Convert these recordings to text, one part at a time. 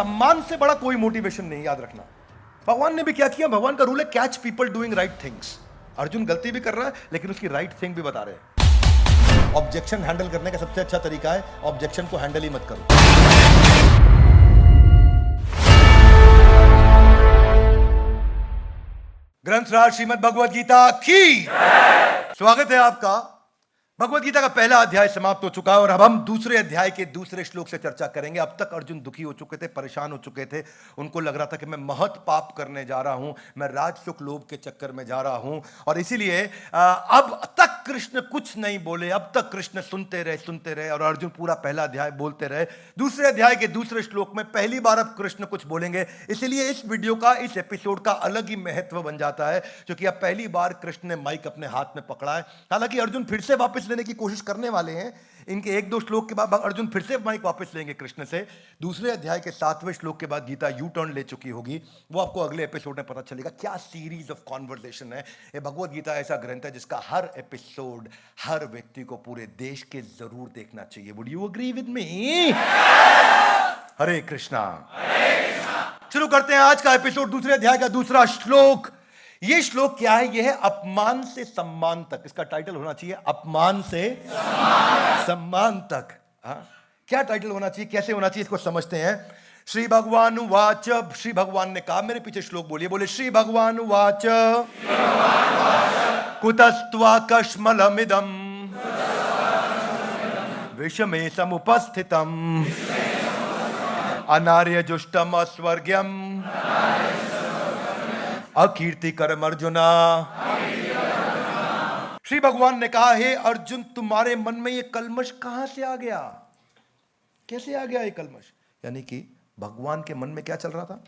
सम्मान से बड़ा कोई मोटिवेशन नहीं, याद रखना। भगवान ने भी क्या किया, भगवान का रूल है catch people doing right things. Arjun गलती भी कर रहा है लेकिन उसकी राइट थिंग भी बता रहे हैं। ऑब्जेक्शन हैंडल करने का सबसे अच्छा तरीका है ऑब्जेक्शन को हैंडल ही मत करो। ग्रंथराज श्रीमद् भगवद गीता की स्वागत है आपका। भगवद गीता का पहला अध्याय समाप्त हो चुका है और अब हम दूसरे अध्याय के दूसरे श्लोक से चर्चा करेंगे। अब तक अर्जुन दुखी हो चुके थे, परेशान हो चुके थे, उनको लग रहा था कि मैं महत पाप करने जा रहा हूं, मैं राजसुख लोभ के चक्कर में जा रहा हूं और इसीलिए अब तक कृष्ण कुछ नहीं बोले। अब तक कृष्ण सुनते रहे और अर्जुन पूरा पहला अध्याय बोलते रहे। दूसरे अध्याय के दूसरे श्लोक में पहली बार अब कृष्ण कुछ बोलेंगे, इसीलिए इस वीडियो का, इस एपिसोड का अलग ही महत्व बन जाता है क्योंकि अब पहली बार कृष्ण ने माइक अपने हाथ में पकड़ा है। हालांकि अर्जुन फिर से वापस लेने की कोशिश करने वाले हैं, इनके एक दो श्लोक के बाद अर्जुन फिर से माइक वापस लेंगे कृष्ण से। दूसरे अध्याय के 7वें श्लोक के बाद गीता यू टर्न ले चुकी होगी, वो आपको अगले एपिसोड में पता चलेगा। क्या सीरीज ऑफ कॉन्वर्सेशन है ये। भगवद गीता ऐसा ग्रंथ है जिसका हर एपिसोड हर व्यक्ति को पूरे देश के जरूर देखना चाहिए। Would you agree with me? Hare Krishna. शुरू करते हैं आज का एपिसोड, दूसरे अध्याय का दूसरा श्लोक। ये श्लोक क्या है? यह है अपमान से सम्मान तक। इसका टाइटल होना चाहिए अपमान से सम्मान तक। क्या टाइटल होना चाहिए, कैसे होना चाहिए, इसको समझते हैं। श्री भगवान उवाच, श्री भगवान ने कहा, मेरे पीछे श्लोक बोलिए, बोले श्री भगवान उवाच कुतस्त्वा कश्मलमिदं विषमे समुपस्थितम् अनार्य जुष्टम अस्वर्ग्यम अकीर्ति कर्म अर्जुना। श्री भगवान ने कहा, हे अर्जुन, तुम्हारे मन में ये कलमश कहां से आ गया? कैसे आ गया ये कलमश? यानी कि भगवान के मन में क्या चल रहा था?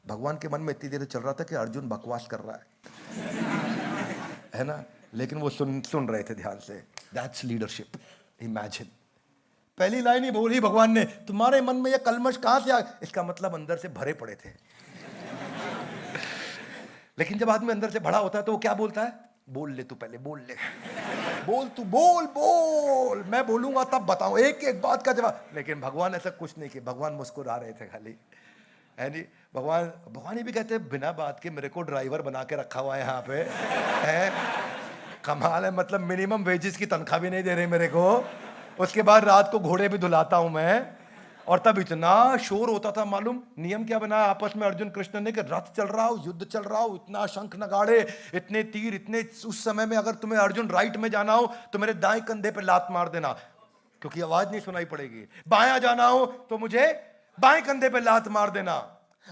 भगवान के मन में इतनी देर चल रहा था कि अर्जुन बकवास कर रहा है ना, लेकिन वो सुन रहे थे ध्यान से। That's leadership. इमेजिन, पहली लाइन ही बोली भगवान ने, तुम्हारे मन में ये कलमश कहां से आ गया? इसका मतलब अंदर से भरे पड़े थे। लेकिन जब आदमी अंदर से भरा होता है तो वो क्या बोलता है? बोल ले तू, पहले बोल ले, बोल तू, बोल, मैं बोलूंगा तब बताऊं, एक एक बात का जवाब। लेकिन भगवान ऐसा कुछ नहीं किया, भगवान मुस्कुरा रहे थे खाली, है नहीं? भगवान ये भी कहते हैं, बिना बात के मेरे को ड्राइवर बना के रखा हुआ है यहाँ पे, है कमाल है। मतलब मिनिमम वेजेस की तनख्वाह भी नहीं दे रहे मेरे को, उसके बाद रात को घोड़े भी धुलाता हूं मैं। और तब इतना शोर होता था, मालूम नियम क्या बनाया आपस में अर्जुन कृष्ण ने कि रथ चल रहा हो, युद्ध चल रहा हो, इतना शंख नगाड़े, इतने तीर, इतने। उस समय में अगर तुम्हें अर्जुन राइट में जाना हो तो मेरे दाएं कंधे पे लात मार देना क्योंकि आवाज नहीं सुनाई पड़ेगी। बायां जाना हो तो मुझे बाएं कंधे पे लात मार देना।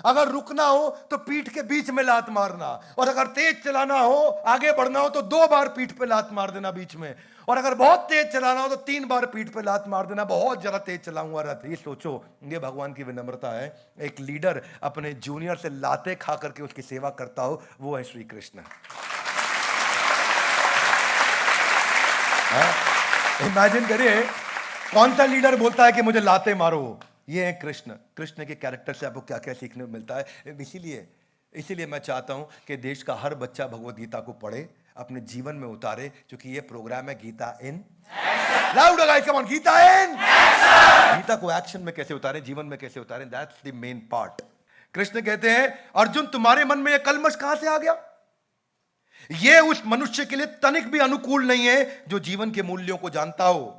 अगर रुकना हो तो पीठ के बीच में लात मारना, और अगर तेज चलाना हो, आगे बढ़ना हो तो 2 बार पीठ पे लात मार देना बीच में, और अगर बहुत तेज चलाना हो तो 3 बार पीठ पे लात मार देना। बहुत ज्यादा तेज चलाऊंगा रथ। ये सोचो, ये भगवान की विनम्रता है। एक लीडर अपने जूनियर से लाते खा करके उसकी सेवा करता हो, वो है श्री कृष्ण। इमेजिन करिए, कौन सा लीडर बोलता है कि मुझे लाते मारो? ये है कृष्ण। कृष्ण के कैरेक्टर से आपको क्या क्या सीखने को मिलता है। इसीलिए मैं चाहता हूं कि देश का हर बच्चा भगवद गीता को पढ़े, अपने जीवन में उतारे, क्योंकि ये प्रोग्राम है Gita in loud guys, come on, Gita in action. Gita को एक्शन में कैसे उतारें, जीवन में कैसे उतारें, that's the main part. Krishna कहते हैं, अर्जुन, तुम्हारे मन में ये कलमश कहां से आ गया? ये उस मनुष्य के लिए तनिक भी अनुकूल नहीं है जो जीवन के मूल्यों को जानता हो।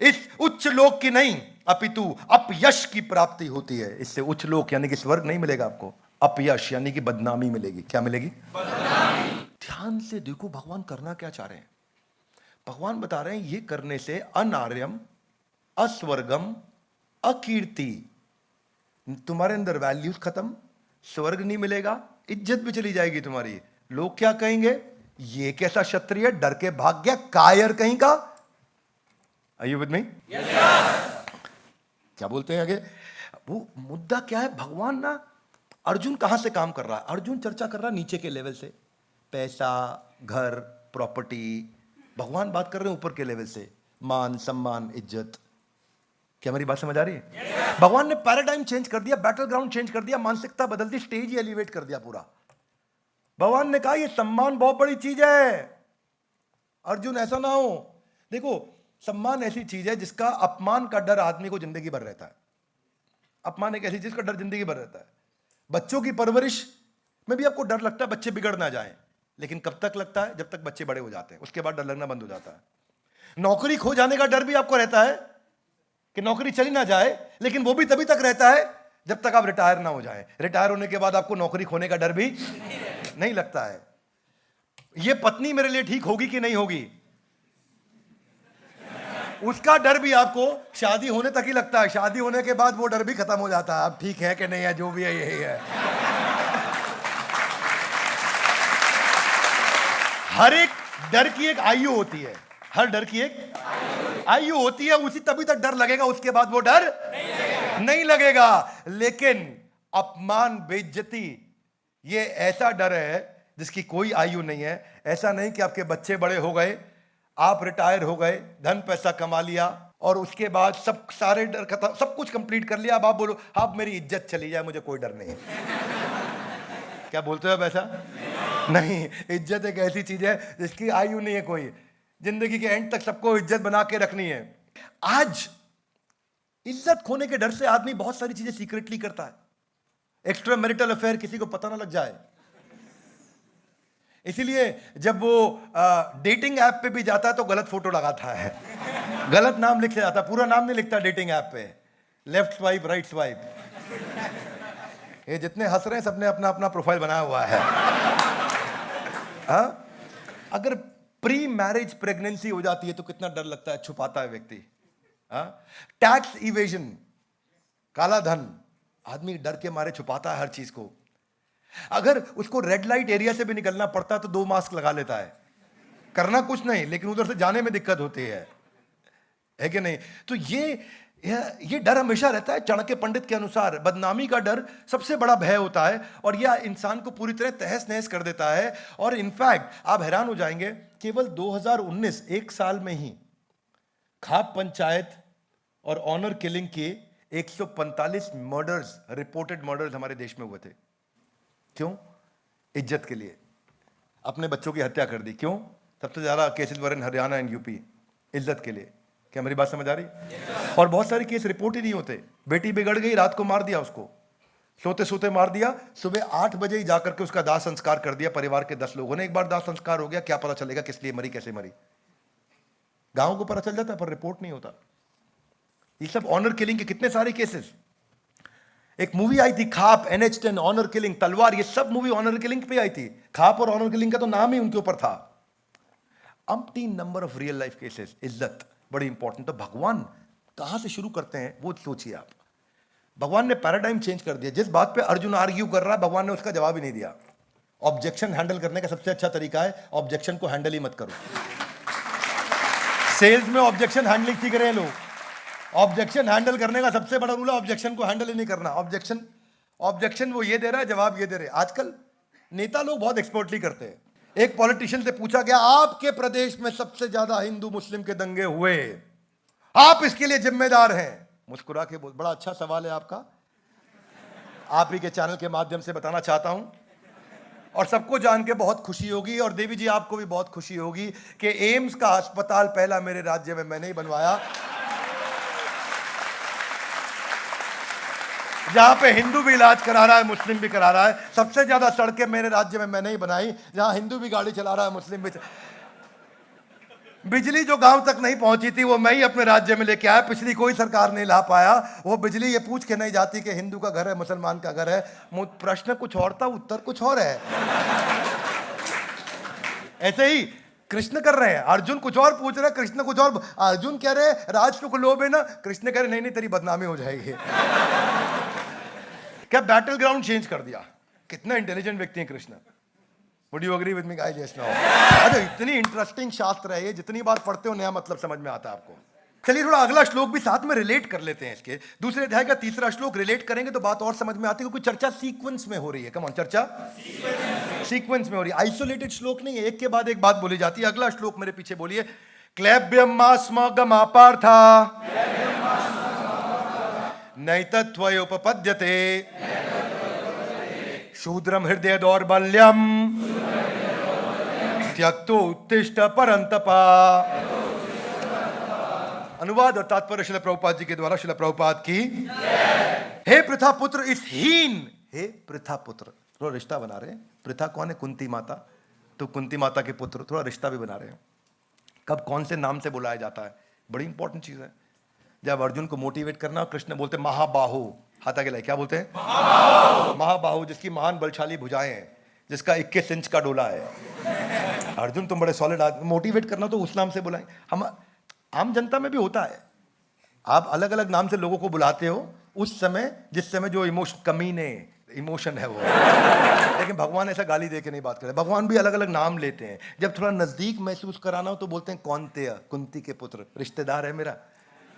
इस उच्च लोक की नहीं अपितु अपयश की प्राप्ति होती है। इससे उच्च लोक यानी कि स्वर्ग नहीं मिलेगा आपको, अपयश यानी कि बदनामी मिलेगी। क्या मिलेगी? बदनामी। ध्यान से देखो भगवान करना क्या चाह रहे हैं। भगवान बता रहे हैं, ये करने से अनार्यम, अस्वर्गम, अकीर्ति, तुम्हारे अंदर वैल्यूज खत्म, स्वर्ग नहीं मिलेगा, इज्जत भी चली जाएगी तुम्हारी। लोग क्या कहेंगे? ये कैसा क्षत्रिय, डर के भाग गया, कायर कहीं का। Are you with me? Yes, sir. क्या बोलते हैं आगे? वो मुद्दा क्या है? भगवान ना, अर्जुन कहां से काम कर रहा है? अर्जुन चर्चा कर रहा है नीचे के लेवल से, पैसा, घर, प्रॉपर्टी। भगवान बात कर रहे हैं ऊपर के लेवल से, मान, सम्मान, इज्जत। क्या मेरी बात समझ आ रही है? yes, भगवान ने पैराडाइम चेंज कर दिया, बैटल ग्राउंड चेंज कर दिया, मानसिकता बदल दी, स्टेज ही एलिवेट कर दिया पूरा। भगवान ने कहा, यह सम्मान बहुत बड़ी चीज है अर्जुन, ऐसा ना हो। देखो, सम्मान ऐसी चीज है जिसका अपमान का डर आदमी को जिंदगी भर रहता है। अपमान एक ऐसी चीज का डर जिंदगी भर रहता है। बच्चों की परवरिश में भी आपको डर लगता है बच्चे बिगड़ ना जाएं, लेकिन कब तक लगता है? जब तक बच्चे बड़े हो जाते हैं, उसके बाद डर लगना बंद हो जाता है। नौकरी खो जाने का डर भी आपको रहता है कि नौकरी चली ना जाए, लेकिन वो भी तभी तक रहता है जब तक आप रिटायर ना हो जाएं। रिटायर होने के बाद आपको नौकरी खोने का डर भी नहीं लगता है। ये पत्नी मेरे लिए ठीक होगी कि नहीं होगी, उसका डर भी आपको शादी होने तक ही लगता है। शादी होने के बाद वो डर भी खत्म हो जाता है, अब ठीक है कि नहीं है, जो भी है यही है। हर एक डर की एक आयु होती है, हर डर की एक आयु होती है, उसी तभी तक डर लगेगा, उसके बाद वो डर नहीं लगेगा। लेकिन अपमान, बेइज्जती, ये ऐसा डर है जिसकी कोई आयु नहीं है। ऐसा नहीं कि आपके बच्चे बड़े हो गए, आप रिटायर हो गए, धन पैसा कमा लिया और उसके बाद सब सारे डर खत्म, सब कुछ कंप्लीट कर लिया, अब आप बोलो अब मेरी इज्जत चली जाए, मुझे कोई डर नहीं है। क्या बोलते हो आप ऐसा? नहीं, इज्जत एक ऐसी चीज है जिसकी आयु नहीं है कोई, जिंदगी के एंड तक सबको इज्जत बना के रखनी है। आज इज्जत खोने के डर से आदमी बहुत सारी चीजें सीक्रेटली करता है। एक्स्ट्रा मैरिटल अफेयर किसी को पता ना लग जाए, इसीलिए जब वो डेटिंग ऐप पे भी जाता है तो गलत फोटो लगाता है, गलत नाम लिख जाता है, पूरा नाम नहीं लिखता डेटिंग ऐप पे, लेफ्ट स्वाइप राइट स्वाइप। ये जितने हंस रहे हैं सबने अपना अपना प्रोफाइल बनाया हुआ है। अगर प्री मैरिज प्रेगनेंसी हो जाती है तो कितना डर लगता है, छुपाता है व्यक्ति। टैक्स इवेजन, काला धन, आदमी डर के मारे छुपाता है हर चीज को। अगर उसको रेड लाइट एरिया से भी निकलना पड़ता है तो 2 मास्क लगा लेता है, करना कुछ नहीं लेकिन उधर से जाने में दिक्कत होती है कि नहीं? तो ये डर हमेशा रहता है। चाणक्य पंडित के अनुसार बदनामी का डर सबसे बड़ा भय होता है और यह इंसान को पूरी तरह तहस नहस कर देता है। और इनफैक्ट आप हैरान हो जाएंगे, केवल 2019 एक साल में ही खाप पंचायत और ऑनर किलिंग के 145 मर्डर्स, रिपोर्टेड मर्डर्स हमारे देश में हुए थे। क्यों? इज्जत के लिए अपने बच्चों की हत्या कर दी। क्यों? सबसे ज्यादा cases were in Haryana and UP, इज्जत के लिए। क्या मेरी बात समझ आ रही? और बहुत सारे केस रिपोर्ट ही नहीं होते। बेटी बिगड़ गई, रात को मार दिया उसको, सोते सोते मार दिया, सुबह 8 बजे ही जाकर के उसका दाह संस्कार कर दिया परिवार के 10 लोगों ने। एक बार दाह संस्कार हो गया, क्या पता चलेगा किस लिए मरी, कैसे मरी? गांव को पता चल जाता पर रिपोर्ट नहीं होता। ये सब ऑनर किलिंग के कितने सारे केसेस। एक मूवी आई थी खाप, NH10, ऑनर किलिंग, तलवार, ये सब मूवी ऑनर किलिंग पे आई थी। खाप और ऑनर किलिंग का तो नाम ही उनके ऊपर था। Umpteen number of real life cases. इज्जत बड़ी इंपॉर्टेंट। तो भगवान कहां से शुरू करते हैं वो सोचिए आप। भगवान ने पैराडाइम चेंज कर दिया। जिस बात पे अर्जुन आर्ग्यू कर रहा है, भगवान ने उसका जवाब ही नहीं दिया। ऑब्जेक्शन हैंडल करने का सबसे अच्छा तरीका है ऑब्जेक्शन को हैंडल ही मत करो। सेल्स में ऑब्जेक्शन हैंडलिंग सीख रहे हैं लोग। ऑब्जेक्शन हैंडल करने का सबसे बड़ा रूल है ऑब्जेक्शन को हैंडल ही नहीं करना। ऑब्जेक्शन वो ये दे रहा है, जवाब ये दे रहे। आजकल नेता लोग बहुत एक्सपर्टली करते हैं। एक पॉलिटिशियन से पूछा गया, आपके प्रदेश में सबसे ज्यादा हिंदू मुस्लिम के दंगे हुए, आप इसके लिए जिम्मेदार हैं। मुस्कुरा के बोल, बड़ा अच्छा सवाल है आपका, आप ही के चैनल के माध्यम से बताना चाहता हूं और सबको जान के बहुत खुशी होगी और देवी जी आपको भी बहुत खुशी होगी कि एम्स का अस्पताल पहला मेरे राज्य में मैंने ही बनवाया, जहां पे हिंदू भी इलाज करा रहा है, मुस्लिम भी करा रहा है। सबसे ज्यादा सड़कें मेरे राज्य में मैंने ही बनाई, जहां हिंदू भी गाड़ी चला रहा है, मुस्लिम भी। बिजली जो गांव तक नहीं पहुंची थी वो मैं ही अपने राज्य में लेके आया, पिछली कोई सरकार नहीं ला पाया। वो बिजली ये पूछ के नहीं जाती कि हिंदू का घर है मुसलमान का घर है। प्रश्न कुछ और था, उत्तर कुछ और है। ऐसे ही कृष्ण कर रहे हैं, अर्जुन कुछ और पूछ रहे, कृष्ण कुछ और। अर्जुन कह रहे राज सुख लोभ है ना, कृष्ण कह रहे नहीं नहीं तेरी बदनामी हो जाएगी। क्या बैटल ग्राउंड चेंज कर दिया। कितना इंटेलिजेंट व्यक्ति है Krishna. Would you agree with me guys? Yes no. अरे इतनी इंटरेस्टिंग शास्त्र है ये, जितनी बार पढ़ते हो नया मतलब समझ में आता है आपको। चलिए थोड़ा अगला श्लोक भी साथ में रिलेट कर लेते हैं। इसके दूसरे अध्याय का 3रा श्लोक रिलेट करेंगे तो बात और समझ में आती है, क्योंकि चर्चा सीक्वेंस में हो रही है। कम ऑन, चर्चा सीक्वेंस में हो रही है, आइसोलेटेड श्लोक नहीं है, एक के बाद एक बात बोली जाती है। अगला श्लोक मेरे पीछे बोलिए, क्लैब्यमास्मगमापार्था नैतत्वयोपपद्यते शूद्रम हृदय दौर्बल्यम त्यक्तो उत्तिष्ठ परंतपा। अनुवाद और तात्पर्य शिला प्रभुपाद जी के द्वारा। शिला प्रभुपाद की हे प्रथा पुत्र इस हीन, हे प्रथा पुत्र, थोड़ा रिश्ता बना रहे हैं। प्रथा कौन है? कुंती माता, तो कुंती माता के पुत्र, थोड़ा रिश्ता भी बना रहे हैं। कब कौन से नाम से बुलाया जाता है, बड़ी इंपॉर्टेंट चीज है। जब अर्जुन को मोटिवेट करना, कृष्ण बोलते महाबाहु, हाथ आगे लाए, क्या बोलते हैं? महाबाहु, जिसकी महान बलशाली भुजाएं हैं, जिसका 21 इंच का डोला है। अर्जुन तुम बड़े सॉलिड आदमी, मोटिवेट करना तो उस नाम से बुलाएं। हम आम जनता में भी होता है, आप अलग अलग नाम से लोगों को बुलाते हो उस समय जिस समय जो इमोशन है वो। लेकिन भगवान ऐसा गाली दे के नहीं बात करते, भगवान भी अलग अलग नाम लेते हैं। जब थोड़ा नजदीक महसूस कराना हो तो बोलते हैं कौनतेय, कुंती के पुत्र, रिश्तेदार है मेरा,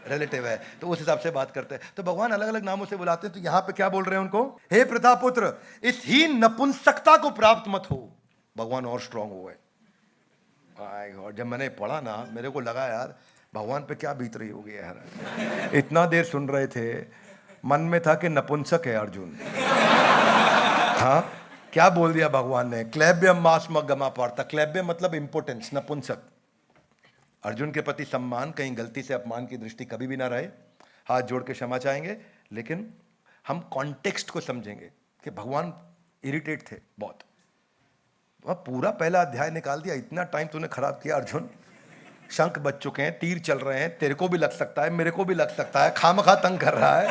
रिलेटिव है, तो उस हिसाब से बात करते हैं। तो भगवान अलग अलग नामों से बुलाते हैं। तो यहां पे क्या बोल रहे हैं उनको? हे प्रथा पुत्र इस हीन नपुंसकता को प्राप्त मत हो। भगवान और स्ट्रांग हो गए। जब मैंने पढ़ा ना, मेरे को लगा यार भगवान पे क्या बीत रही होगी यार। इतना देर सुन रहे थे, मन में था कि नपुंसक है अर्जुन। हाँ, क्या बोल दिया भगवान ने? क्लैब्यम मास्म गमा पार्था। क्लैब्य मतलब इंपोर्टेंस, नपुंसक। अर्जुन के प्रति सम्मान, कहीं गलती से अपमान की दृष्टि कभी भी ना रहे। हाथ जोड़ के क्षमा चाहेंगे, लेकिन हम कॉन्टेक्स्ट को समझेंगे कि भगवान इरिटेट थे बहुत। वह पूरा पहला अध्याय निकाल दिया। इतना टाइम तूने खराब किया अर्जुन, शंख बज चुके हैं, तीर चल रहे हैं, तेरे को भी लग सकता है, मेरे को भी लग सकता है, खामखा तंग कर रहा है।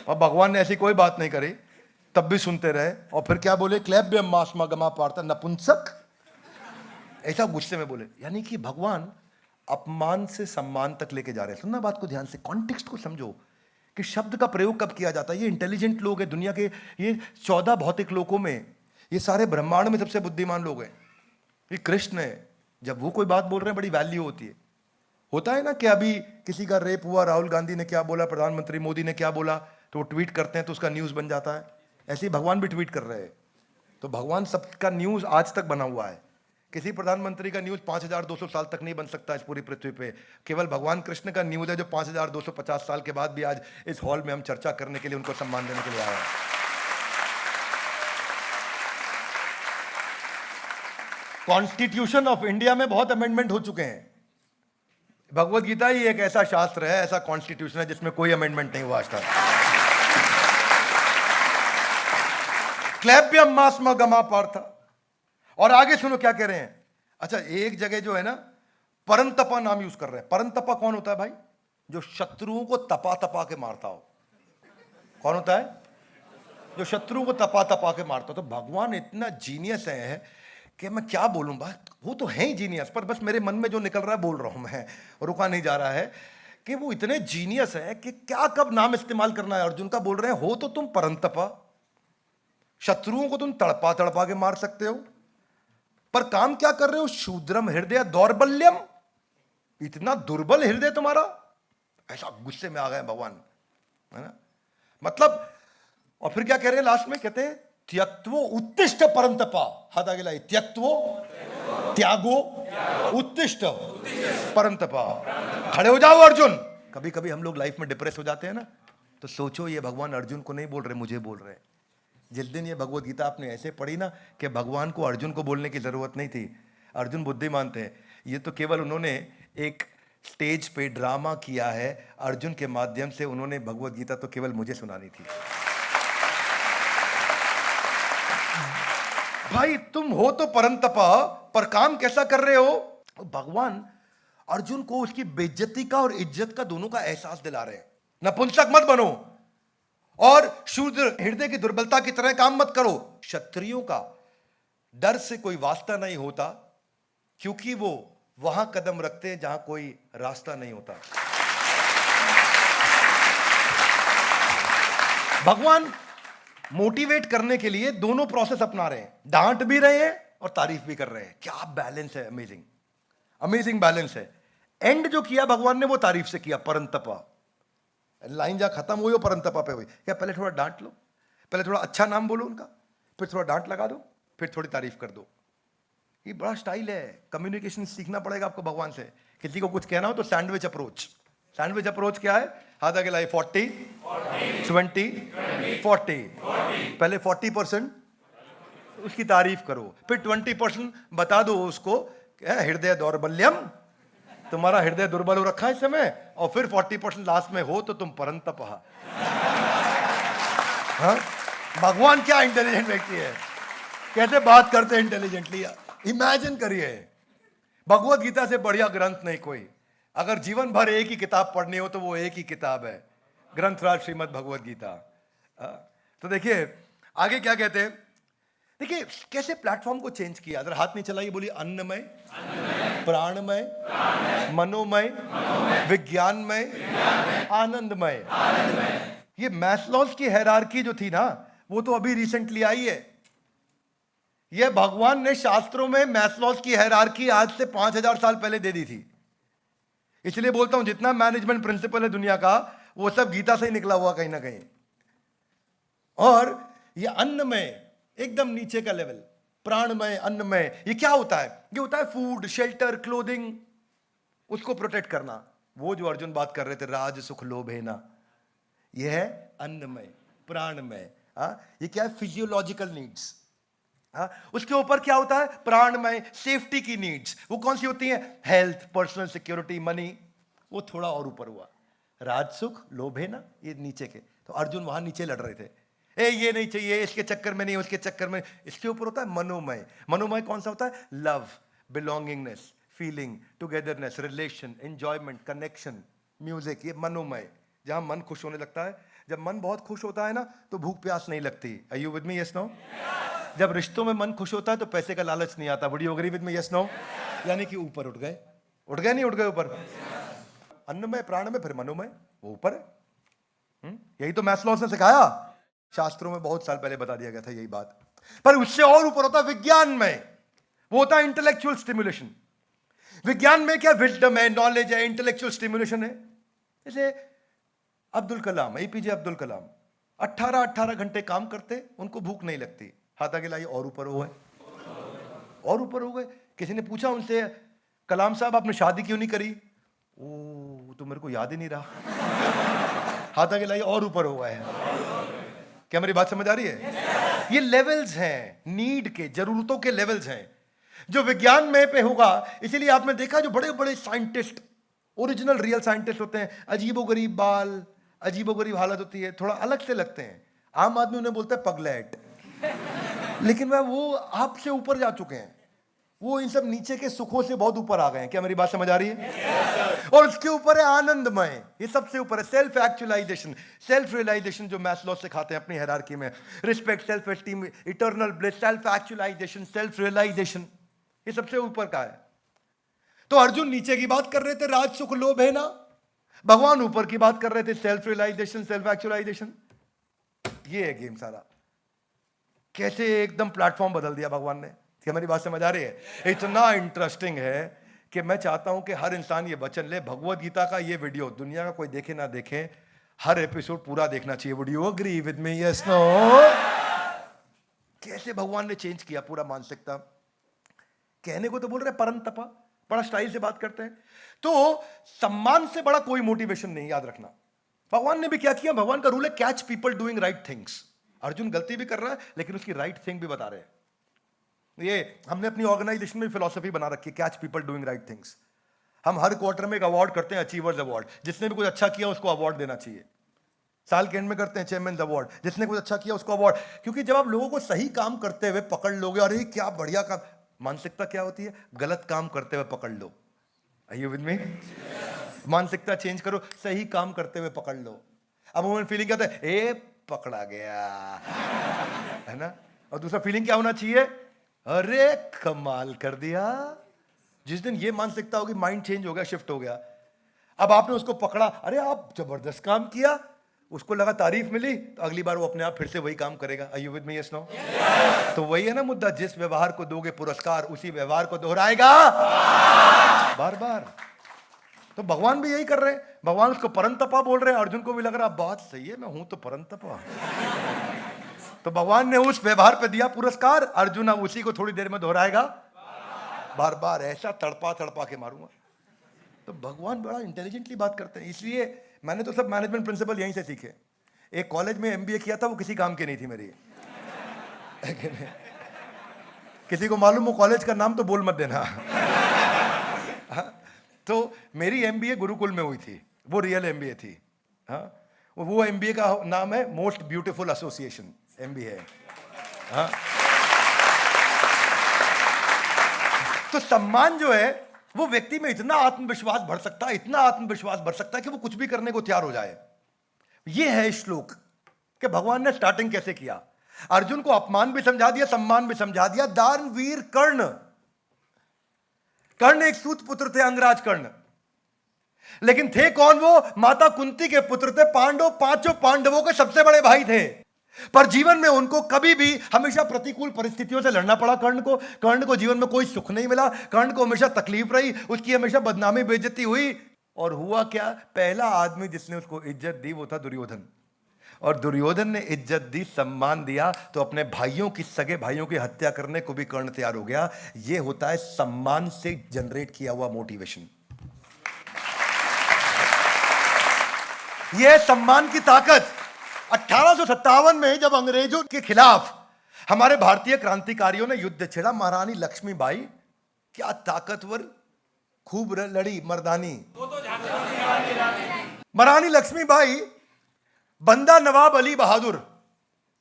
और भगवान ने ऐसी कोई बात नहीं करी, तब भी सुनते रहे। और फिर क्या बोले? क्लैब्यम मास्मा गमा पार्था, नपुंसक, ऐसा गुस्से में बोले। यानी कि भगवान अपमान से सम्मान तक लेके जा रहे हैं। सुनना बात को ध्यान से, कॉन्टेक्स्ट को समझो कि शब्द का प्रयोग कब किया जाता है। ये इंटेलिजेंट लोग हैं दुनिया के, ये 14 भौतिक लोकों में, ये सारे ब्रह्मांड में सबसे बुद्धिमान लोग हैं। ये कृष्ण है, जब वो कोई बात बोल रहे हैं बड़ी वैल्यू होती है। होता है ना कि अभी किसी का रेप हुआ, राहुल गांधी ने क्या बोला, प्रधानमंत्री मोदी ने क्या बोला, तो वो ट्वीट करते हैं तो उसका न्यूज बन जाता है। ऐसे ही भगवान भी ट्वीट कर रहे हैं। तो भगवान सबका न्यूज आज तक बना हुआ है। किसी प्रधानमंत्री का न्यूज 5200 साल तक नहीं बन सकता इस पूरी पृथ्वी पे। केवल भगवान कृष्ण का न्यूज है जो 5250 साल के बाद भी आज इस हॉल में हम चर्चा करने के लिए, उनको सम्मान देने के लिए आए हैं। कॉन्स्टिट्यूशन ऑफ इंडिया में बहुत अमेंडमेंट हो चुके हैं। भगवत गीता ही एक ऐसा शास्त्र है, ऐसा कॉन्स्टिट्यूशन है जिसमें कोई अमेंडमेंट नहीं हुआ आज तक। क्लैब्यम मास्म गमा पार्था। और आगे सुनो क्या कह रहे हैं। अच्छा, एक जगह जो है ना, परंतपा नाम यूज कर रहे हैं। परंतपा कौन होता है भाई? जो शत्रुओं को तपा तपा के मारता हो। कौन होता है? जो शत्रुओं को तपा तपा के मारता हो। तो भगवान इतना जीनियस है कि मैं क्या बोलूं, बात वो तो है ही जीनियस, पर बस मेरे मन में जो निकल रहा है बोल रहा हूं मैं, रुका नहीं जा रहा है। कि वो इतने जीनियस है कि क्या कब नाम इस्तेमाल करना है। अर्जुन का बोल रहे हैं, हो तो तुम परंतपा, शत्रुओं को तुम तड़पा तड़पा के मार सकते हो, पर काम क्या कर रहे हो? शूद्रम हृदय दौर्बल्यम, इतना दुर्बल हृदय तुम्हारा। ऐसा गुस्से में आ गए भगवान, है ना। मतलब, और फिर क्या कह रहे हैं लास्ट में? कहते हैं त्यक्त्वो उत्तिष्ठ परंतपा। हाथ आगे लाइए। त्यक्त्वो, त्यागो, उत्तिष्ठ परंतपा। खड़े हो जाओ अर्जुन। कभी कभी हम लोग लाइफ में डिप्रेस हो जाते हैं ना, तो सोचो ये भगवान अर्जुन को नहीं बोल रहे, मुझे बोल रहे हैं। जिस दिन ये भगवत गीता आपने ऐसे पढ़ी ना कि भगवान को अर्जुन को बोलने की जरूरत नहीं थी, अर्जुन बुद्धिमान थे, ये तो केवल उन्होंने एक स्टेज पे ड्रामा किया है। अर्जुन के माध्यम से उन्होंने भगवत गीता तो केवल मुझे सुनानी थी। भाई तुम हो तो परंतपा, पर काम कैसा कर रहे हो? भगवान अर्जुन को उसकी बेइज्जती का और इज्जत का, दोनों का एहसास दिला रहे हैं। नपुंसक मत बनो और शूद्र हृदय की दुर्बलता की तरह काम मत करो। क्षत्रियों का डर से कोई वास्ता नहीं होता, क्योंकि वो वहां कदम रखते हैं जहां कोई रास्ता नहीं होता। भगवान मोटिवेट करने के लिए दोनों प्रोसेस अपना रहे हैं, डांट भी रहे हैं और तारीफ भी कर रहे हैं। क्या बैलेंस है, अमेजिंग अमेजिंग बैलेंस है। एंड जो किया भगवान ने वो तारीफ से किया, परंतपा। लाइन जहां खत्म हुई वो परंतपा पे हुई। क्या पहले थोड़ा डांट लो, पहले थोड़ा अच्छा नाम बोलो उनका, फिर थोड़ा डांट लगा दो, फिर थोड़ी तारीफ कर दो। ये बड़ा स्टाइल है, कम्युनिकेशन सीखना पड़ेगा आपको भगवान से। किसी को कुछ कहना हो तो सैंडविच अप्रोच। सैंडविच अप्रोच क्या है? हाथ आगे लाइए। 40 20 40। पहले 40% उसकी तारीफ करो, फिर 20% बता दो उसको हृदय दौर्बल्यम तुम्हारा हृदय दुर्बल हो रखा है इस समय, और फिर 40% लास्ट में हो तो तुम परंतप। हाँ, भगवान क्या इंटेलिजेंट व्यक्ति है, कैसे बात करते हैं इंटेलिजेंटली। इमेजिन करिए, भगवत गीता से बढ़िया ग्रंथ नहीं कोई। अगर जीवन भर एक ही किताब पढ़नी हो तो वो एक ही किताब है, ग्रंथराज श्रीमद् भगवत गीता। तो देखिए आगे क्या कहते हैं, देखिए कैसे प्लेटफॉर्म को चेंज किया। अगर हाथ नहीं चलाइए, बोलिए अन्नमय, प्राणमय, मनोमय, विज्ञानमय, आनंदमय। ये मैस्लोस की हायरार्की जो थी ना, वो तो अभी रिसेंटली आई है। ये भगवान ने शास्त्रों में मैस्लोस की हायरार्की आज से 5000 साल पहले दे दी थी। इसलिए बोलता हूं जितना मैनेजमेंट प्रिंसिपल है दुनिया का, वो सब गीता से ही निकला हुआ कहीं ना कहीं। और ये अन्नमय एकदम नीचे का लेवल, प्राणमय, अन्नमय, ये क्या होता है? ये होता है फूड, शेल्टर, क्लोथिंग, उसको प्रोटेक्ट करना। वो जो अर्जुन बात कर रहे थे, राज सुख लोभ है ना, ये है अन्नमय, प्राणमय। ये क्या है? Physiological needs. उसके ऊपर क्या होता है? प्राणमय, सेफ्टी की नीड्स। वो कौन सी होती है? Health, personal security, money. वो थोड़ा और ऊपर हुआ, राजसुख लोभ है ना, ये नीचे के। तो अर्जुन वहां नीचे लड़ रहे थे, ये नहीं चाहिए, इसके चक्कर में नहीं, उसके चक्कर में। इसके ऊपर होता है मनोमय। मनोमय कौन सा होता है? Love, belongingness, feeling, togetherness, relation, enjoyment, connection, music. ये मनोमय, जहां मन खुश होने लगता है। जब मन बहुत खुश होता है ना, तो भूख प्यास नहीं लगती। Are you with me? Yes no? जब रिश्तों में मन खुश होता है तो पैसे का लालच नहीं आता। Would you agree with me? Yes no? यानी कि ऊपर उठ गए, उठ गए नहीं उठ गए ऊपर। अन्नमय, प्राणमय, फिर मनोमय, वो ऊपर है। यही तो मैस्लोस ने सिखाया, शास्त्रों में बहुत साल पहले बता दिया गया था यही बात। पर उससे और ऊपर होता है विज्ञानमय। वो होता है इंटेलेक्चुअल स्टिमुलेशन। विज्ञान में क्या? विजडम है, नॉलेज है, इंटेलेक्चुअल स्टिमुलेशन है। जैसे अब्दुल कलाम, एपीजे अब्दुल कलाम 18 घंटे काम करते, उनको भूख नहीं लगती। हाथ आगे लाइए, और ऊपर हो गए, और ऊपर हो गए। किसी ने पूछा उनसे, कलाम साहब आपने शादी क्यों नहीं करी? ओ, तो मेरे को याद ही नहीं रहा। हाथ आगे लाइए, और ऊपर हो गए। क्या मेरी बात समझ आ रही है? ये लेवल्स हैं, नीड के, जरूरतों के लेवल्स हैं, जो विज्ञान में पे होगा। इसीलिए आपने देखा जो बड़े बड़े साइंटिस्ट, ओरिजिनल रियल साइंटिस्ट होते हैं, अजीबोगरीब बाल, अजीबोगरीब हालत होती है, थोड़ा अलग से लगते हैं। आम आदमी उन्हें बोलता है पगलेट, लेकिन वह वो आपसे ऊपर जा चुके हैं। वो इन सब नीचे के सुखों से बहुत ऊपर आ गए हैं। क्या मेरी बात समझ आ रही है? और उसके ऊपर है आनंदमय, ये सबसे ऊपर है सेल्फ एक्चुअलाइजेशन, सेल्फ रियलाइजेशन, जो मैस्लोस सिखाते हैं अपनी हायरार्की में। Respect, self esteem, eternal bliss, self actualisation, self realisation, ये सबसे ऊपर का है। तो अर्जुन नीचे की बात कर रहे थे, राज सुख लोभ है ना। भगवान ऊपर की बात कर रहे थे, सेल्फ रियलाइजेशन, सेल्फ एक्चुअलाइजेशन। ये है गेम सारा। कैसे एकदम प्लेटफॉर्म बदल दिया भगवान ने। क्या मेरी बात समझ आ रही है? इतना इंटरेस्टिंग है कि मैं चाहता हूं कि हर इंसान ये वचन ले, भगवत गीता का ये वीडियो दुनिया का कोई देखे ना देखे, हर एपिसोड पूरा देखना चाहिए। Would you agree with me? Yes no? कैसे भगवान ने चेंज किया पूरा मानसिकता। कहने को तो बोल रहे परम तपा, बड़ा स्टाइल से बात करते हैं। तो सम्मान से बड़ा कोई मोटिवेशन नहीं, याद रखना। भगवान ने भी क्या किया? भगवान का रूल है catch people doing right things. Arjun गलती भी कर रहा है, लेकिन उसकी राइट थिंग भी बता रहे हैं। ये हमने अपनी ऑर्गेनाइजेशन में फिलॉसफी बना रखी है, catch people doing right things. हम हर क्वार्टर में एक अवार्ड करते हैं, अचीवर्स अवार्ड। जिसने भी कुछ अच्छा किया उसको अवार्ड देना चाहिए। साल के एंड में करते हैं चेयरमैन अवार्ड, जिसने कुछ अच्छा किया उसको अवार्ड। क्योंकि जब आप लोगों को सही काम करते हुए पकड़ लोगे, अरे क्या बढ़िया काम, मानसिकता क्या होती है? गलत काम करते हुए पकड़ लो। Are you with me? मानसिकता चेंज करो, सही काम करते हुए पकड़ लो। अब मोमेंट फीलिंग क्या होता है? ए पकड़ा गया, है ना। और दूसरा फीलिंग क्या होना चाहिए? अरे कमाल कर दिया। जिस दिन ये मानसिकता होगी, माइंड चेंज हो गया, शिफ्ट हो गया। अब आपने उसको पकड़ा, अरे आप जबरदस्त काम किया, उसको लगा तारीफ मिली, तो अगली बार वो अपने आप फिर से वही काम करेगा। Are you with me? Yes no? तो वही है ना मुद्दा, जिस व्यवहार को दोगे पुरस्कार, उसी व्यवहार को दोहराएगा बार बार। तो भगवान भी यही कर रहे हैं। भगवान उसको परंतपा बोल रहे हैं, अर्जुन को भी लग रहा बात सही है, मैं हूं तो परंतपा। तो भगवान ने उस व्यवहार पे दिया पुरस्कार, अर्जुन अब उसी को थोड़ी देर में दोहराएगा बार बार। ऐसा तड़पा तड़पा के मारूंगा। तो भगवान बड़ा इंटेलिजेंटली बात करते हैं। इसलिए मैंने तो सब मैनेजमेंट प्रिंसिपल यहीं से सीखे। एक कॉलेज में एमबीए किया था, वो किसी काम की नहीं थी मेरी। किसी को मालूम हो कॉलेज का नाम तो बोल मत देना। तो मेरी एमबीए गुरुकुल में हुई थी, वो रियल एमबीए थी। हाँ, वो एमबीए का नाम है मोस्ट ब्यूटीफुल एसोसिएशन एमबीए। हाँ, तो सम्मान जो है वो व्यक्ति में इतना आत्मविश्वास भर सकता है, इतना आत्मविश्वास भर सकता है कि वो कुछ भी करने को तैयार हो जाए। ये है श्लोक कि भगवान ने स्टार्टिंग कैसे किया। अर्जुन को अपमान भी समझा दिया, सम्मान भी समझा दिया। दानवीर कर्ण, कर्ण एक सूत पुत्र थे, अंगराज कर्ण, लेकिन थे कौन वो? माता कुंती के पुत्र थे। पांचों पांडवों के सबसे बड़े भाई थे, पर जीवन में उनको कभी भी हमेशा प्रतिकूल परिस्थितियों से लड़ना पड़ा। कर्ण को जीवन में कोई सुख नहीं मिला, कर्ण को हमेशा तकलीफ रही, उसकी हमेशा बदनामी बेइज्जती हुई। और हुआ क्या? पहला आदमी जिसने उसको इज्जत दी वो था दुर्योधन। और दुर्योधन ने इज्जत दी, सम्मान दिया, तो अपने भाइयों की, सगे भाइयों की हत्या करने को भी कर्ण तैयार हो गया। यह होता है सम्मान से जनरेट किया हुआ मोटिवेशन। यह सम्मान की ताकत। 1857 में जब अंग्रेजों के खिलाफ हमारे भारतीय क्रांतिकारियों ने युद्ध छेड़ा, महारानी लक्ष्मीबाई क्या ताकतवर, खूब लड़ी मर्दानी। महारानी लक्ष्मीबाई बंदा नवाब अली बहादुर,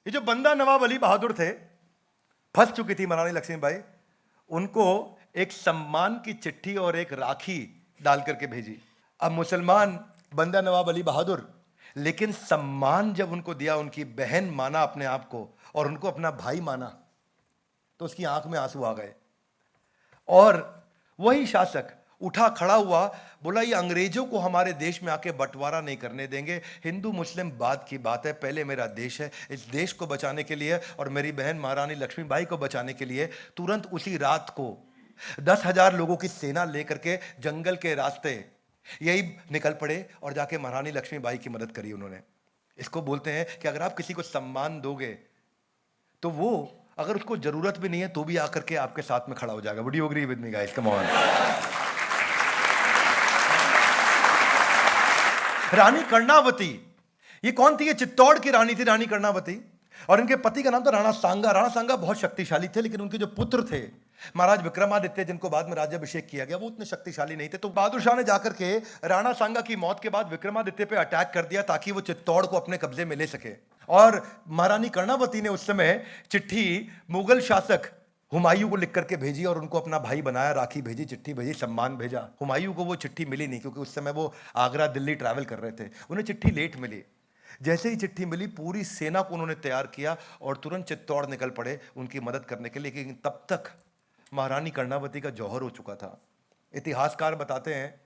ये जो बंदा नवाब अली बहादुर थे, फंस चुकी थी महारानी लक्ष्मीबाई, उनको एक सम्मान की चिट्ठी और एक राखी डाल करके भेजी। अब मुसलमान बंदा नवाब अली बहादुर, लेकिन सम्मान जब उनको दिया, उनकी बहन माना अपने आप को और उनको अपना भाई माना, तो उसकी आंख में आंसू आ गए। और वही शासक उठा खड़ा हुआ, बोला ये अंग्रेजों को हमारे देश में आके बंटवारा नहीं करने देंगे। हिंदू मुस्लिम बाद की बात है, पहले मेरा देश है। इस देश को बचाने के लिए और मेरी बहन महारानी लक्ष्मीबाई को बचाने के लिए तुरंत उसी रात को 10,000 लोगों की सेना लेकर के जंगल के रास्ते यही निकल पड़े और जाके महारानी लक्ष्मीबाई की मदद करी उन्होंने। इसको बोलते हैं कि अगर आप किसी को सम्मान दोगे तो वो अगर उसको जरूरत भी नहीं है तो भी आकर के आपके साथ में खड़ा हो जाएगा। Would you agree with me guys? Come on. Rani Karnavati, ये कौन थी? ये चित्तौड़ की रानी थी, रानी कर्णावती। और इनके पति का नाम था राणा सांगा। राणा सांगा बहुत शक्तिशाली थे, लेकिन उनके जो पुत्र थे महाराज विक्रमादित्य, जिनको बाद में राज्याभिषेक किया गया, वो उतने शक्तिशाली नहीं थे। तो बहादुर शाह ने जाकर के राणा सांगा की मौत के बाद विक्रमादित्य पे अटैक कर दिया ताकि वो चित्तौड़ को अपने कब्जे में ले सके। और महारानी कर्णावती ने उस समय चिट्ठी मुगल शासक हुमायूं को लिख करके भेजी और उनको अपना भाई बनाया, राखी भेजी, चिट्ठी भेजी, सम्मान भेजा। हुमायूं को वो चिट्ठी मिली नहीं, क्योंकि उस समय वो आगरा दिल्ली ट्रैवल कर रहे थे, उन्हें चिट्ठी लेट मिली। जैसे ही चिट्ठी मिली, पूरी सेना को उन्होंने तैयार किया और तुरंत चित्तौड़ निकल पड़े उनकी मदद करने के लिए। लेकिन तब तक महारानी कर्णावती का जौहर हो चुका था। इतिहासकार बताते हैं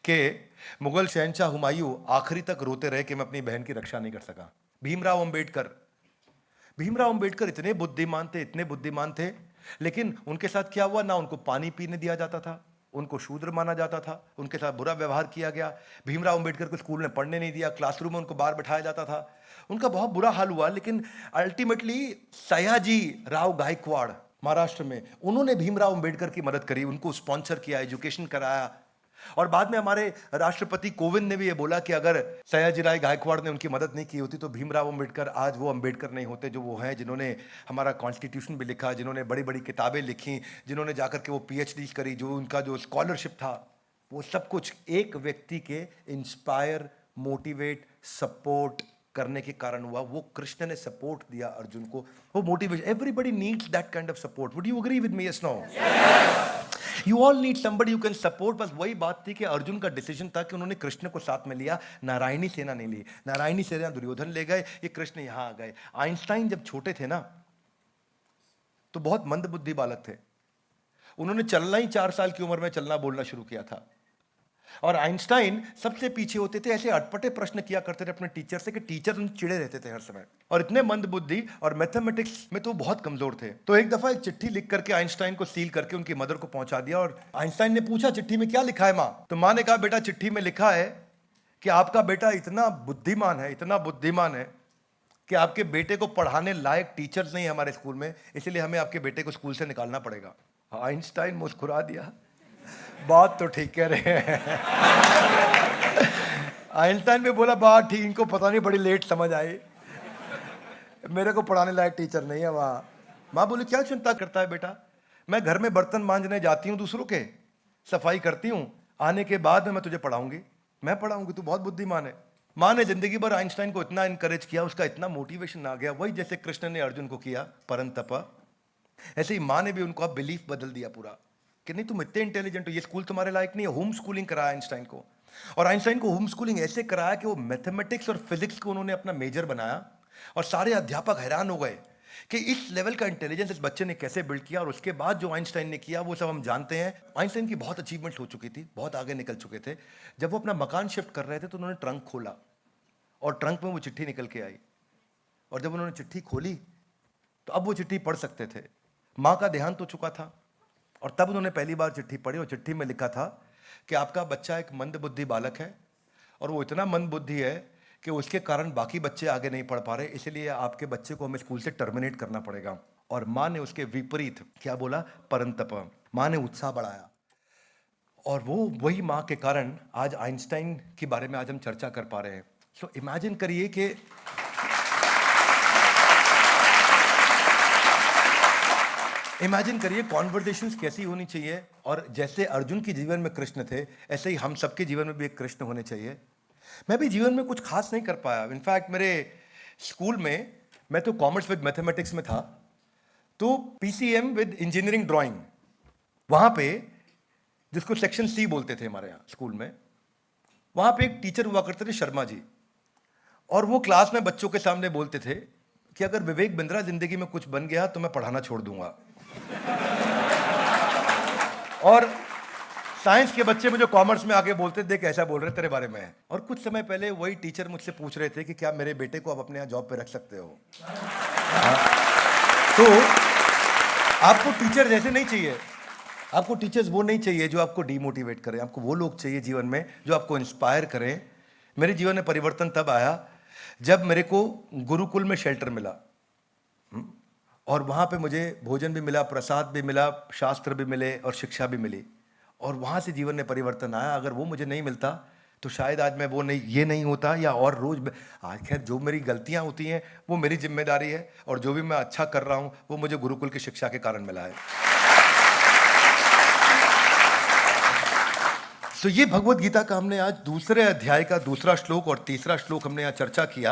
कि मुगल शहंशाह हुमायूं आखिरी तक रोते रहे कि मैं अपनी बहन की रक्षा नहीं कर सका। भीमराव अंबेडकर इतने बुद्धिमान थे, इतने बुद्धिमान थे, लेकिन उनके साथ क्या हुआ? ना उनको पानी पीने दिया जाता था, उनको शूद्र माना जाता था, उनके साथ बुरा व्यवहार किया गया। भीमराव अंबेडकर को स्कूल में पढ़ने नहीं दिया, क्लासरूम में उनको बाहर बैठाया जाता था, उनका बहुत बुरा हाल हुआ। लेकिन अल्टीमेटली सयाजी राव गायकवाड़ महाराष्ट्र में, उन्होंने भीमराव अंबेडकर की मदद करी, उनको स्पॉन्सर किया, एजुकेशन कराया। और बाद में हमारे राष्ट्रपति कोविंद ने भी ये बोला कि अगर सयाजीराव गायकवाड़ ने उनकी मदद नहीं की होती तो भीमराव अंबेडकर आज वो अंबेडकर नहीं होते जो वो हैं, जिन्होंने हमारा कॉन्स्टिट्यूशन भी लिखा, जिन्होंने बड़ी बड़ी किताबें लिखी, जिन्होंने जाकर के वो पीएचडी करी, जो उनका जो स्कॉलरशिप था, वो सब कुछ एक व्यक्ति के इंस्पायर, मोटिवेट, सपोर्ट करने के कारण हुआ। वो कृष्ण ने सपोर्ट दिया अर्जुन को, वो motivation. Everybody needs that kind of support. Would you agree with me? Yes, no? You all need somebody you can support. बस वही बात थी कि अर्जुन का डिसीजन था कि उन्होंने कृष्ण को साथ में लिया, नारायणी सेना नहीं ली। नारायणी सेना दुर्योधन ले गए, ये कृष्ण यहां आ गए। आइंस्टाइन जब छोटे थे ना तो बहुत मंदबुद्धि बालक थे, उन्होंने चलना ही 4 साल की उम्र में चलना बोलना शुरू किया था। और आइंस्टाइन सबसे पीछे होते थे, ऐसे अटपटे प्रश्न किया करते थे अपने टीचर से कि टीचर उन चिड़े रहते थे हर समय। और इतने मंदबुद्धि और मैथमेटिक्स में तो बहुत कमजोर थे। तो एक दफा एक चिट्ठी लिख करके आइंस्टाइन को सील करके उनकी मदर को पहुंचा दिया। और आइंस्टाइन ने पूछा चिट्ठी में क्या लिखा है माँ? तो माँ ने कहा बेटा चिट्ठी में लिखा है कि आपका बेटा इतना बुद्धिमान है, इतना बुद्धिमान है कि आपके बेटे को पढ़ाने लायक टीचर्स नहीं है हमारे स्कूल में, इसलिए हमें आपके बेटे को स्कूल से निकालना पड़ेगा। आइंस्टाइन मुस्कुरा दिया, बात तो ठीक कह रहे हैं। आइंस्टाइन ने बोला बात ठीक, इनको पता नहीं बड़ी लेट समझ आई, मेरे को पढ़ाने लायक टीचर नहीं है वहाँ। माँ बोली क्या चिंता करता है बेटा, मैं घर में बर्तन मांजने जाती हूँ, दूसरों के सफाई करती हूँ, आने के बाद में मैं तुझे पढ़ाऊंगी, मैं पढ़ाऊंगी, तू बहुत बुद्धिमान है। माँ ने जिंदगी भर आइंस्टाइन को इतना इनकरेज किया, उसका इतना मोटिवेशन आ गया, वही जैसे कृष्ण ने अर्जुन को किया परंतपा, ऐसे ही माँ ने भी उनको अब बिलीफ बदल दिया पूरा कि नहीं तुम इतने इंटेलिजेंट हो, ये स्कूल तुम्हारे लायक नहीं है। होम स्कूलिंग कराया आइंस्टाइन को, और आइंस्टाइन को होम स्कूलिंग ऐसे कराया कि वो मैथमेटिक्स और फिजिक्स को उन्होंने अपना मेजर बनाया, और सारे अध्यापक हैरान हो गए कि इस लेवल का इंटेलिजेंस इस बच्चे ने कैसे बिल्ड किया। और उसके बाद जो आइंस्टाइन ने किया वो सब हम जानते हैं। आइंस्टाइन की बहुत अचीवमेंट हो चुकी थी, बहुत आगे निकल चुके थे। जब वो अपना मकान शिफ्ट कर रहे थे तो उन्होंने ट्रंक खोला, और ट्रंक में वो चिट्ठी निकल के आई, और जब उन्होंने चिट्ठी खोली तो अब वो चिट्ठी पढ़ सकते थे। माँ का देहांत हो चुका था, और तब उन्होंने पहली बार चिट्ठी पढ़ी, और चिट्ठी में लिखा था कि आपका बच्चा एक मंदबुद्धि बालक है, और वो इतना मंदबुद्धि है कि उसके कारण बाकी बच्चे आगे नहीं पढ़ पा रहे, इसलिए आपके बच्चे को हमें स्कूल से टर्मिनेट करना पड़ेगा। और माँ ने उसके विपरीत क्या बोला, परंतप। माँ ने उत्साह बढ़ाया, और वो वही माँ के कारण आज आइंस्टाइन के बारे में आज हम चर्चा कर पा रहे हैं। सो इमेजिन करिए कि कॉन्वर्सेशंस कैसी होनी चाहिए, और जैसे अर्जुन के जीवन में कृष्ण थे, ऐसे ही हम सबके जीवन में भी एक कृष्ण होने चाहिए। मैं भी जीवन में कुछ खास नहीं कर पाया। इनफैक्ट मेरे स्कूल में, मैं तो कॉमर्स विद मैथमेटिक्स में था, तो पीसीएम विद इंजीनियरिंग ड्राइंग, वहां पे जिसको सेक्शन सी बोलते थे हमारे यहाँ स्कूल में, वहां पे एक टीचर हुआ करते थे शर्मा जी, और वो क्लास में बच्चों के सामने बोलते थे कि अगर विवेक बिंद्रा जिंदगी में कुछ बन गया तो मैं पढ़ाना छोड़ दूंगा। और साइंस के बच्चे मुझे कॉमर्स में आके बोलते थे कैसा बोल रहे तेरे बारे में। और कुछ समय पहले वही टीचर मुझसे पूछ रहे थे कि क्या मेरे बेटे को आप अपने यहाँ जॉब पे रख सकते हो। तो आपको टीचर जैसे नहीं चाहिए, आपको टीचर्स वो नहीं चाहिए जो आपको डीमोटिवेट करें, आपको वो लोग चाहिए जीवन में जो आपको इंस्पायर करें। मेरे जीवन में परिवर्तन तब आया जब मेरे को गुरुकुल में शेल्टर मिला, और वहाँ पे मुझे भोजन भी मिला, प्रसाद भी मिला, शास्त्र भी मिले और शिक्षा भी मिली, और वहाँ से जीवन में परिवर्तन आया। अगर वो मुझे नहीं मिलता तो शायद आज मैं वो नहीं, ये नहीं होता, या और रोज आज खैर जो मेरी गलतियाँ होती हैं वो मेरी जिम्मेदारी है, और जो भी मैं अच्छा कर रहा हूँ वो मुझे गुरुकुल की शिक्षा के कारण मिला है। तो ये भगवत गीता का हमने आज दूसरे अध्याय का दूसरा श्लोक और तीसरा श्लोक हमने यहाँ चर्चा किया।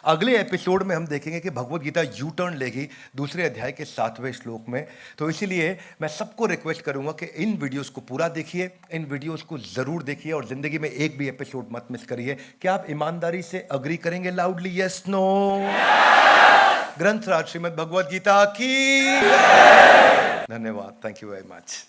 अगले एपिसोड में हम देखेंगे कि भगवत गीता यू टर्न लेगी दूसरे अध्याय के 7वें श्लोक में। तो इसीलिए मैं सबको रिक्वेस्ट करूंगा कि इन वीडियोस को पूरा देखिए, इन वीडियोस को जरूर देखिए, और जिंदगी में एक भी एपिसोड मत मिस करिए। क्या आप ईमानदारी से अग्री करेंगे loudly, yes no? ग्रंथराज Shrimad Bhagavad Gita की धन्यवाद। Thank you very much.